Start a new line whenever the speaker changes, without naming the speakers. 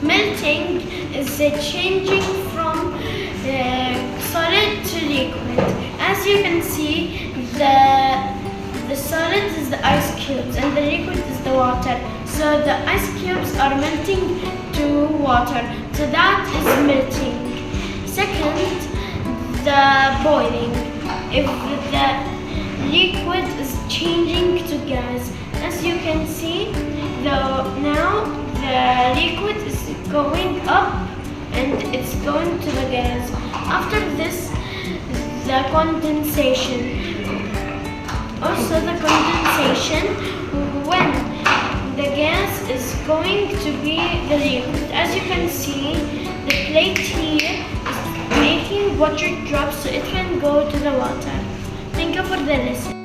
Melting is the changing from solid to liquid. As you can see, the solid is the ice cubes and the liquid is the water. So the ice cubes are melting to water. So that is melting. Second, the boiling. If the liquid is changing to gas, as you can see, now the liquid is going up and it's going to the gas. After this, the condensation. Also the condensation, when the gas is going to be the liquid. As you can see, the plate here is making water drops so it can go to the water. Thank you for the lesson.